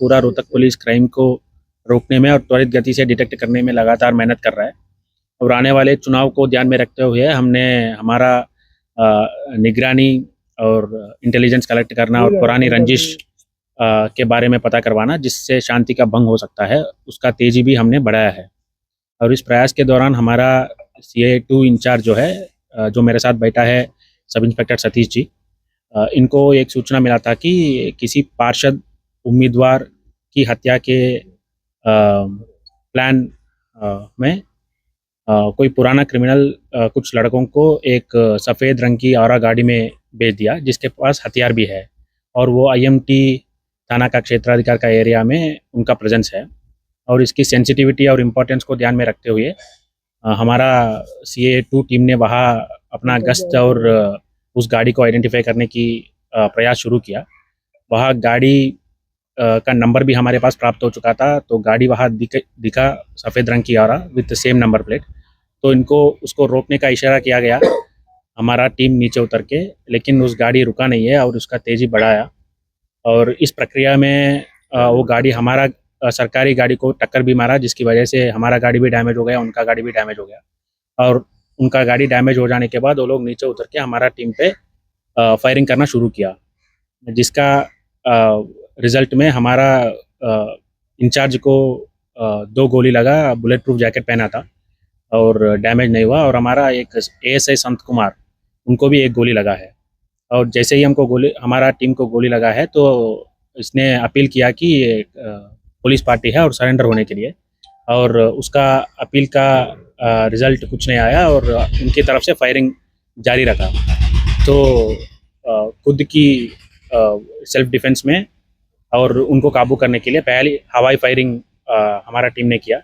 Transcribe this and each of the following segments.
पूरा Rohtak police crime को रोकने में और त्वरित गति से डिटेक्ट करने में लगातार मेहनत कर रहा है। और आने वाले चुनाव को ध्यान में रखते हुए हमने हमारा निगरानी और इंटेलिजेंस कलेक्ट करना और पुरानी रंजिश के बारे में पता करवाना जिससे शांति का भंग हो सकता है, उसका तेजी भी हमने बढ़ाया है। और इस प्रयास के दौरान हमारा CA2 इंचार्ज जो है, जो मेरे साथ बैठा है, सब इंस्पेक्टर सतीश जी, इनको एक सूचना मिला था कि किसी पार्षद उम्मीदवार की हत्या के प्लान में कोई पुराना क्रिमिनल कुछ लड़कों को एक सफ़ेद रंग की औरा गाड़ी में भेज दिया जिसके पास हथियार भी है, और वो IMT थाना का क्षेत्राधिकार का एरिया में उनका प्रेजेंस है। और इसकी सेंसिटिविटी और इम्पोर्टेंस को ध्यान में रखते हुए हमारा CA2 टीम ने वहाँ अपना गश्त और उस गाड़ी को आइडेंटिफाई करने की प्रयास शुरू किया। वहाँ गाड़ी का नंबर भी हमारे पास प्राप्त हो चुका था, तो गाड़ी वहाँ दिखा सफ़ेद रंग की औरा विद सेम नंबर प्लेट। तो इनको उसको रोकने का इशारा किया गया, हमारा टीम नीचे उतर के, लेकिन उस गाड़ी रुका नहीं है और उसका तेज़ी बढ़ाया। और इस प्रक्रिया में वो गाड़ी हमारा सरकारी गाड़ी को टक्कर भी मारा, जिसकी वजह से हमारा गाड़ी भी डैमेज हो गया, उनका गाड़ी भी डैमेज हो गया। और उनका गाड़ी डैमेज हो जाने के बाद वो लोग नीचे उतर के हमारा टीम पे फायरिंग करना शुरू किया, जिसका रिज़ल्ट में हमारा इंचार्ज को 2 गोली लगा। बुलेट प्रूफ जैकेट पहना था और डैमेज नहीं हुआ। और हमारा एक ASI संत कुमार, उनको भी 1 गोली लगा है। और जैसे ही हमारा टीम को गोली लगा है, तो इसने अपील किया कि ये पुलिस पार्टी है और सरेंडर होने के लिए, और उसका अपील का रिज़ल्ट कुछ नहीं आया और उनकी तरफ से फायरिंग जारी रखा। तो खुद की सेल्फ डिफेंस में और उनको काबू करने के लिए पहली हवाई फायरिंग हमारा टीम ने किया,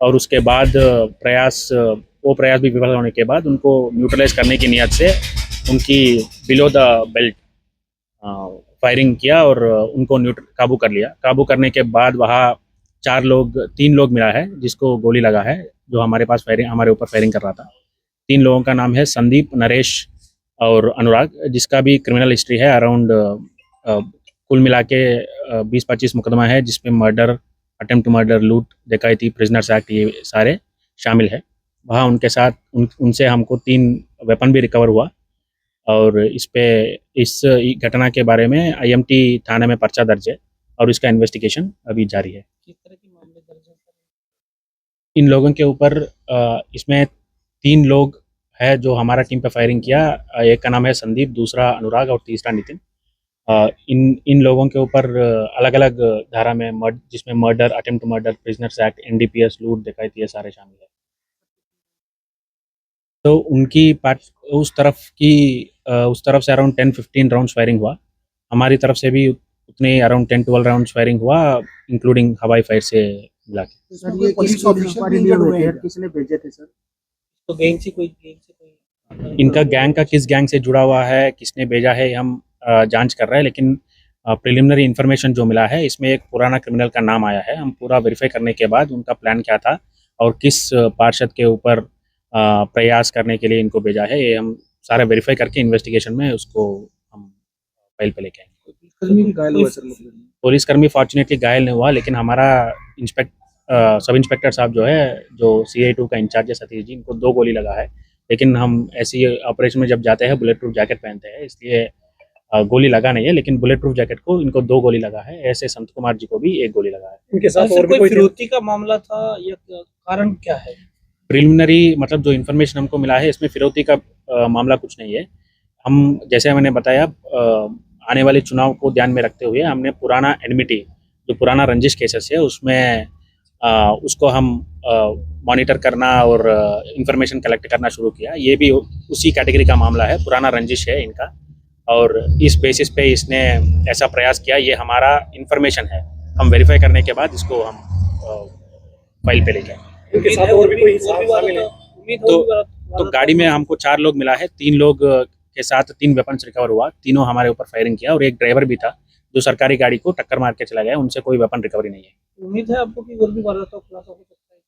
और उसके बाद वो प्रयास भी विफल होने के बाद उनको न्यूट्रलाइज करने की नियत से उनकी बिलो द बेल्ट फायरिंग किया और उनको काबू कर लिया। काबू करने के बाद वहाँ 3 लोग मिला है जिसको गोली लगा है, जो हमारे ऊपर फायरिंग कर रहा था। 3 लोगों का नाम है संदीप, नरेश और अनुराग, जिसका भी क्रिमिनल हिस्ट्री है अराउंड कुल मिला के 20-25 मुकदमा है, जिसमें मर्डर, अटेम्प्ट टू मर्डर, लूट, डकैती, प्रिजनर्स एक्ट, ये सारे शामिल है। वहाँ उनके साथ उनसे हमको 3 वेपन भी रिकवर हुआ, और इस घटना के बारे में IMT थाने में पर्चा दर्ज है और इसका इन्वेस्टिगेशन अभी जारी है। किस तरह के मामले दर्ज हैं? इन लोगों के ऊपर इसमें 3 लोग है जो हमारा टीम पे फायरिंग किया। एक का नाम है संदीप, दूसरा अनुराग और तीसरा नितिन। इन लोगों के ऊपर अलग अलग धारा में जिसमें murder, attempt to murder, prisoners act, NDPS, लूट, डकैती, ये सारे शामिल है। तो उनकी उस तरफ से अराउंड 10-15 राउंड्स फायरिंग हुआ। हमारी तरफ से भी उतने अराउंड 10-12 राउंड्स फायरिंग हुआ, इंक्लूडिंग हवाई फायर से मिला के। सर, ये पुलिस ऑफिसर भी इंजर्ड हुए हैं, किसने भेजे थे सर? तो गैंग से कोई इनका गैंग का किस गैंग से जुड़ा हुआ है, किसने भेजा है, हम जांच कर रहे हैं, लेकिन प्रिलिमिनरी इन्फॉर्मेशन जो मिला है इसमें एक पुराना क्रिमिनल का नाम आया है। हम पूरा वेरीफाई करने के बाद उनका प्लान क्या था और किस पार्षद के ऊपर प्रयास करने के लिए इनको भेजा है, ये हम सारा वेरीफाई करके इन्वेस्टिगेशन में उसको हम फाइल पे लेके आएंगे। पुलिसकर्मी फॉर्चुनेटली घायल नहीं हुआ, लेकिन हमारा सब इंस्पेक्टर साहब जो है, जो CA2 का इंचार्ज है सतीश जी, इनको 2 गोली लगा है। लेकिन हम ऐसी ऑपरेशन में जब जाते हैं बुलेट प्रूफ जैकेट पहनते हैं, इसलिए गोली लगा नहीं है, लेकिन बुलेट प्रूफ जैकेट को इनको 2 गोली लगा है। ऐसे संत कुमार जी को भी 1 गोली लगा है। इनके साथ और भी कोई फिरौती का मामला था या कारण क्या है? प्रिलिमिनरी मतलब जो इन्फॉर्मेशन हमको मिला है, इसमें फिरौती का मामला कुछ नहीं है। हम जैसे मैंने बताया, आने वाले चुनाव को ध्यान में रखते हुए हमने पुराना एनमिटी, जो पुराना रंजिश केसेस है, उसमें उसको हम मॉनिटर करना और इंफॉर्मेशन कलेक्ट करना शुरू किया। ये भी उसी कैटेगरी का मामला है, पुराना रंजिश है इनका, और इस बेसिस पे इसने ऐसा प्रयास किया। ये हमारा इंफॉर्मेशन है, हम वेरीफाई करने के बाद इसको हम फाइल पे लेके आए। तो गाड़ी में हमको 4 लोग मिला है, 3 लोग के साथ 3 वेपन्स रिकवर हुआ। तीनों हमारे ऊपर फायरिंग किया, और एक ड्राइवर भी था जो सरकारी गाड़ी को टक्कर मार के चला गया, उनसे कोई वेपन रिकवरी नहीं है। उम्मीद है आपको कि और भी वारदातों का खुलासा हो सकता है?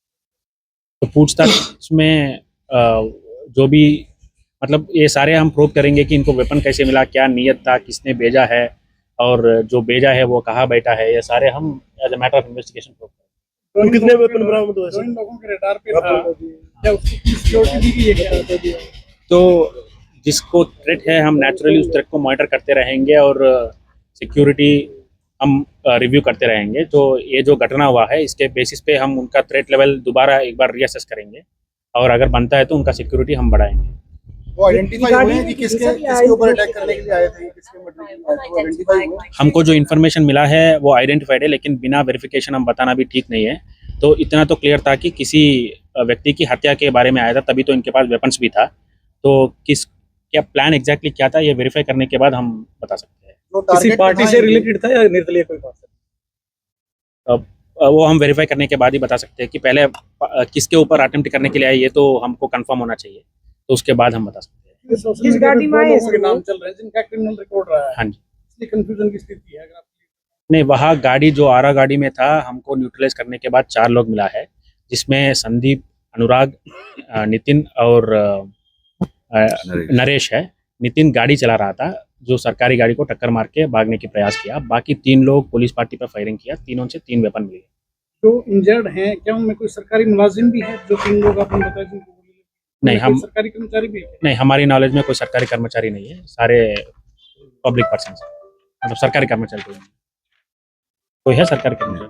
तो पूछताछ में जो भी मतलब ये सारे हम प्रूव करेंगे कि इनको वेपन कैसे मिला, क्या नियत था, किसने भेजा है, और जो भेजा है वो कहाँ बैठा है, ये सारे हम as a matter of investigation को तो कितने वेपन बरामद हुए जो इन सर? लोगों के रडार पे था क्या उसको सिक्योरिटी दी गई है क्या? तो जिसको थ्रेट है हम नेचुरली उस थ्रेट को मॉनिटर करते रहेंगे और सिक्योरिटी हम रिव्यू करते रहेंगे। तो ये जो घटना हुआ है इसके बेसिस पे हम उनका थ्रेट लेवल दोबारा एक बार रीअसेस करेंगे और अगर बनता है तो उनका सिक्योरिटी हम बढ़ाएंगे। वो आइडेंटिफाई हुए हैं कि किसके ऊपर अटैक करने के लिए आए थे, किसके मर्डर के लिए आए थे, वो आइडेंटिफाई हुए? हमको जो इन्फॉर्मेशन मिला है वो आइडेंटिफाइड है, लेकिन बिना वेरिफिकेशन हम बताना भी ठीक नहीं है। तो इतना तो क्लियर था कि किसी व्यक्ति की हत्या के बारे में आया था, तभी तो इनके पास वेपन्स भी था। तो क्या प्लान एग्जैक्टली क्या था ये वेरीफाई करने के बाद हम बता सकते हैं। जो किसी टारगेट पार्टी था से ये- रिलेटेड था या निर्दलीय कोई बात? अब वो हम वेरीफाई करने के बाद ही बता सकते हैं कि पहले किसके ऊपर अटेम्प्ट करने के लिए आए, ये तो हमको कंफर्म होना चाहिए, तो उसके बाद हम बता सकते हैं। किस गाड़ी में आए इसके नाम चल रहे हैं जिनका क्रिमिनल रिकॉर्ड रहा है, हाँ जी, इसलिए कंफ्यूजन की स्थिति है। अगर आप नहीं वहाँ गाड़ी जो आरा गाड़ी में था हमको न्यूट्रलाइज करने के बाद 4 लोग मिला है, जिसमें संदीप, अनुराग, नितिन और नरेश है। नितिन गाड़ी चला रहा था जो सरकारी गाड़ी को टक्कर मार के भागने की प्रयास किया। बाकी 3 लोग पुलिस पार्टी पर फायरिंग किया, तीनों से 3 वेपन मिले। जो इंजर्ड हैं क्या उनमें कोई सरकारी मुलाजिम भी है? जो 3 लोग आपने बताया जिनको गोली लगी, नहीं, उनमें हम कोई सरकारी कर्मचारी भी है? नहीं, हमारी नॉलेज में कोई सरकारी कर्मचारी नहीं है, सारे पब्लिक पर्सन मतलब सरकारी कर्मचारी कोई नहीं। कोई है सरकारी कर्मचारी?